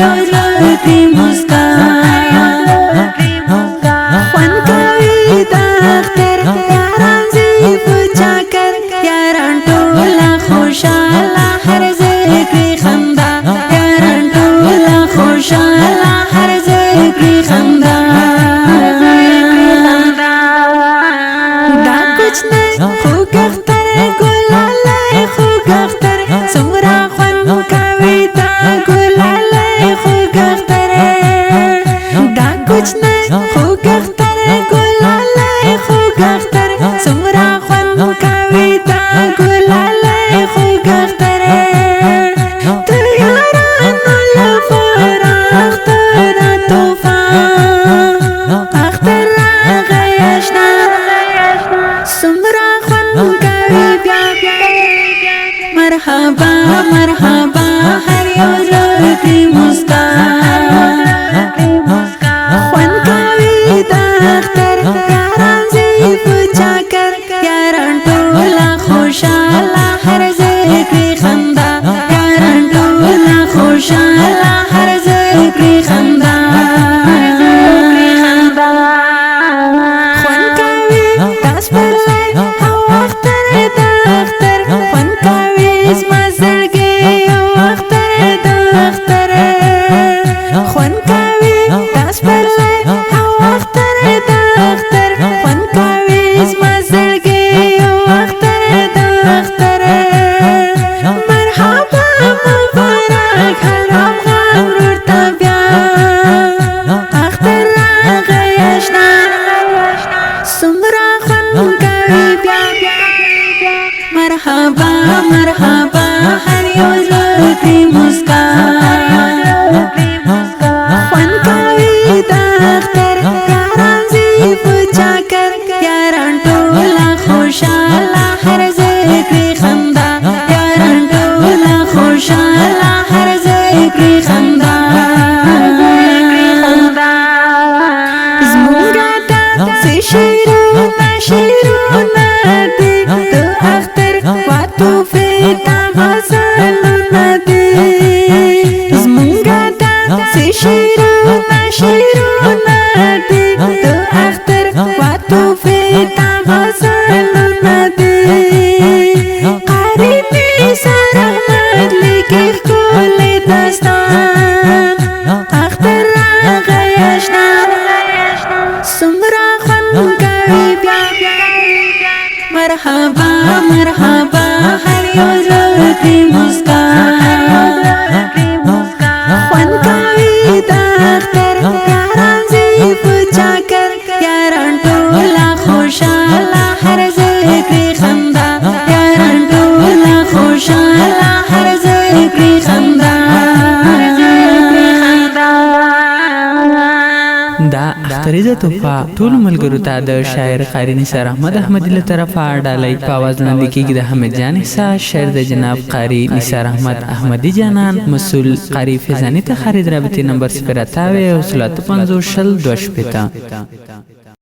یو لوی مسکا خوان کوي د اختر یاران زی پچا کر یاران ټوله خوشاله هر ذکر خندا یاران ټوله خوشاله هر ذکر خندا دا کچھ نه خو اختر ګلاله خو اختر سمرا خوان کوي دا ګلاله خو اختر دا کچھ نه خو اختر ګلاله خو اختر سمرا خوان کوي دا ګلاله خو اختر تر یارانو لپاره اختر طوفان اختر راغی اشنا سمرا خوان کوي بیا مرحبا مرحبا هر یو لوی مسکا خوان کوي د اختر یاران زی پچا کر یاران ټوله خوشاله هر ذکر خندا یاران ټوله خوشاله هر ذکر خندا خوان کوي تاس پر لای او اختر د اختر خوان کوي زما زړګي او اختر د اختر خوان کوي تاس پر لای او اختر د اختر خوان کوي زما زړګي او اختر د اختر مرحبا مبارک حرام غرور تبیا اختر راغی اشنا سمرا خوان کوي بیا مرحبا مرحبا هر یو لوی مسکا خوان کوي د اختر یاران زی پچا کر یاران ټوله خوشاله هر ذکر خندا یاران ټوله خوشاله هر ذکر خندا زمونږه د شیرونه شیرونه دي د اختر واتوفه تا غزلونه دي زمونږه د شیرونه شیرونه دي د اختر واتوفه تا غزلونه دي قاری می سره لیکي ښکلی داستان اختر راغی اشنا سمرا خوان کوي بیا مرحبا مرحبا هر یو لوی مسکا خوان کوي د اختر یاران زی پچا کر یاران ټوله خوشاله هر ذکر خندا یاران ټوله خوشاله هر ذکر خندا دا اختریزه توفا ټول ملګرو ته د شاعر قاری نثار احمد احمدی له طرفه ډالۍ په आवाज وړاندې کیږي د حمید جان احساس شعر د جناب قاری نثار احمد احمدی جانان مسئول قاری فیضانی ته خرید رابطه نمبر 0 او 350 2 شپته